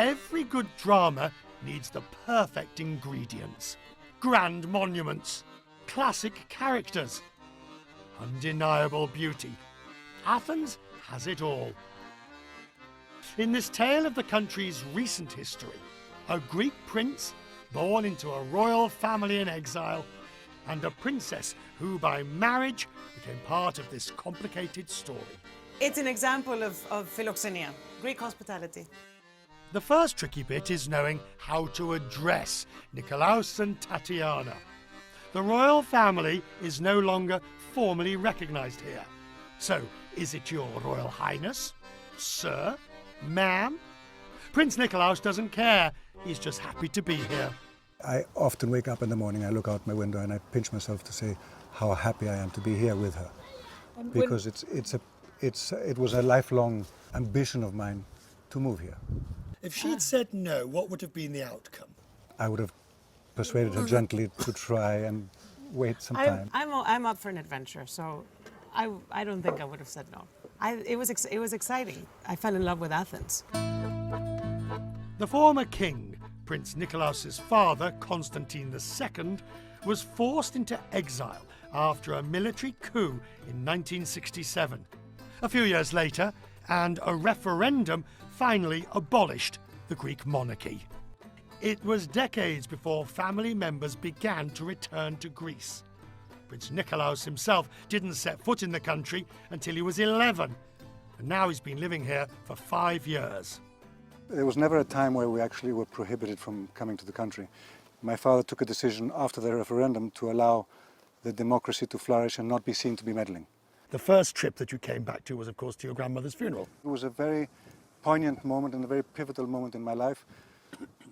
Every good drama needs the perfect ingredients. Grand monuments, classic characters, undeniable beauty. Athens has it all. In this tale of the country's recent history, a Greek prince born into a royal family in exile, and a princess who by marriage became part of this complicated story. It's an example of philoxenia, Greek hospitality. The first tricky bit is knowing how to address Nikolaus and Tatiana. The royal family is no longer formally recognised here. So, is it your Royal Highness? Sir? Ma'am? Prince Nikolaus doesn't care. He's just happy to be here. I often wake up in the morning, I look out my window and I pinch myself to say how happy I am to be here with her. Because it was a lifelong ambition of mine to move here. If she'd said no, what would have been the outcome? I would have persuaded her gently to try and wait some time. I'm up for an adventure, so I don't think I would have said no. It was exciting. I fell in love with Athens. The former king, Prince Nikolaus's father, Constantine II, was forced into exile after a military coup in 1967. A few years later, and a referendum finally abolished the Greek monarchy. It was decades before family members began to return to Greece. Prince Nikolaus himself didn't set foot in the country until he was 11, and now he's been living here for 5 years. There was never a time where we actually were prohibited from coming to the country. My father took a decision after the referendum to allow the democracy to flourish and not be seen to be meddling. The first trip that you came back to was, of course, to your grandmother's funeral. It was a very poignant moment and a very pivotal moment in my life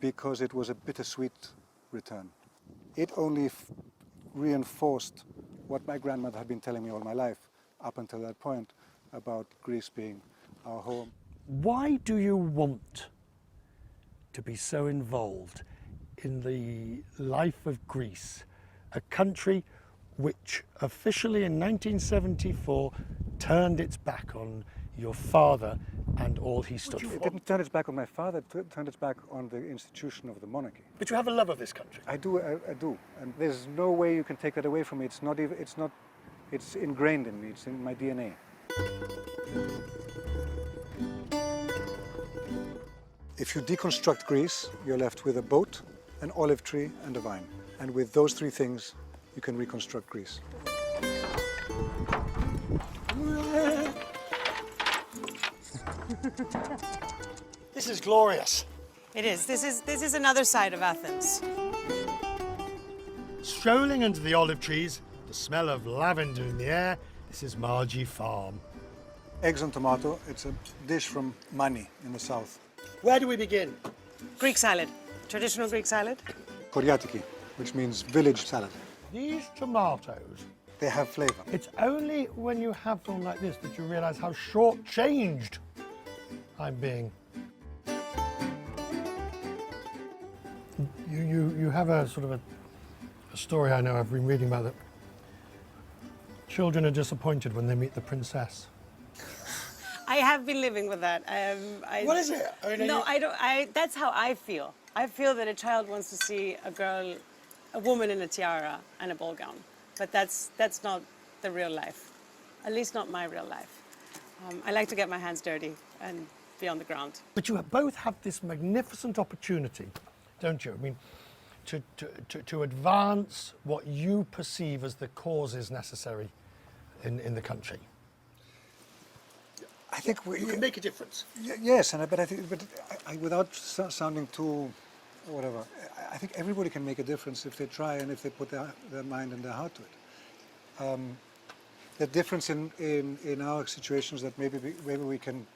because it was a bittersweet return. It only reinforced what my grandmother had been telling me all my life up until that point about Greece being our home. Why do you want to be so involved in the life of Greece, a country which officially in 1974 turned its back on your father and all he stood for? It didn't turn its back on my father, it turned its back on the institution of the monarchy. But you have a love of this country. I do, and there's no way you can take that away from me. It's ingrained in me, it's in my DNA. If you deconstruct Greece, you're left with a boat, an olive tree, and a vine. And with those three things, you can reconstruct Greece. This is glorious. It is. This is another side of Athens. Strolling under the olive trees, the smell of lavender in the air, this is Margie Farm. Eggs and tomato, it's a dish from Mani in the south. Where do we begin? Greek salad. Traditional Greek salad. Koriatiki, which means village salad. These tomatoes, They have flavor. it's only when you have them like this that you realise how short-changed I'm being. You have a sort of a story I know I've been reading about that children are disappointed when they meet the princess. I have been living with that. What is it? I don't. That's how I feel. I feel that a child wants to see a woman in a tiara and a ball gown, but that's not the real life. At least not my real life. I like to get my hands dirty and be on the ground. But you both have this magnificent opportunity, don't you? I mean, to advance what you perceive as the causes necessary in the country. I think You can make a difference. Yes, but I without sounding too whatever, I think everybody can make a difference if they try and if they put their mind and their heart to it. The difference in our situations that maybe we can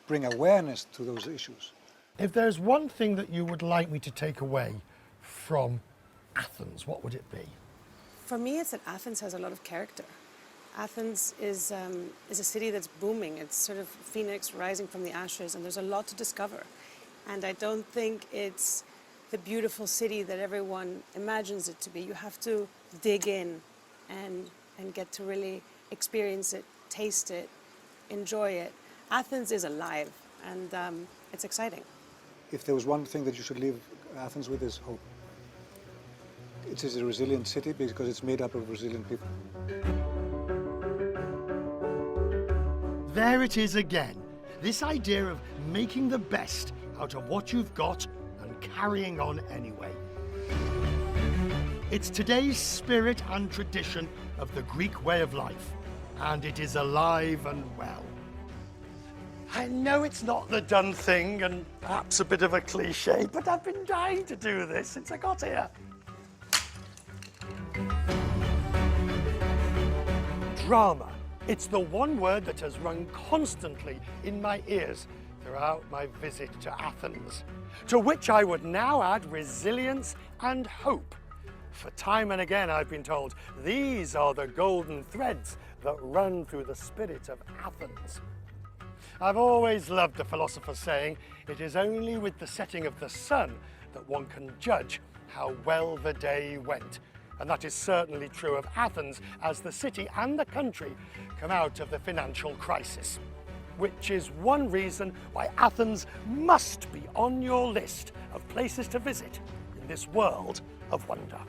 bring awareness to those issues. If there's one thing that you would like me to take away from Athens, what would it be? For me, it's that Athens has a lot of character. Athens is a city that's booming. It's sort of phoenix rising from the ashes, and there's a lot to discover. And I don't think it's the beautiful city that everyone imagines it to be. You have to dig in and get to really experience it, taste it, enjoy it. Athens is alive, and it's exciting. if there was one thing that you should leave Athens with, is hope. It is a resilient city because it's made up of resilient people. There it is again. This idea of making the best out of what you've got and carrying on anyway. It's today's spirit and tradition of the Greek way of life, and it is alive and well. I know it's not the done thing and perhaps a bit of a cliche, but I've been dying to do this since I got here. Drama. It's the one word that has rung constantly in my ears throughout my visit to Athens, to which I would now add resilience and hope. For time and again I've been told these are the golden threads that run through the spirit of Athens. I've always loved the philosopher's saying, it is only with the setting of the sun that one can judge how well the day went. And that is certainly true of Athens as the city and the country come out of the financial crisis, which is one reason why Athens must be on your list of places to visit in this world of wonder.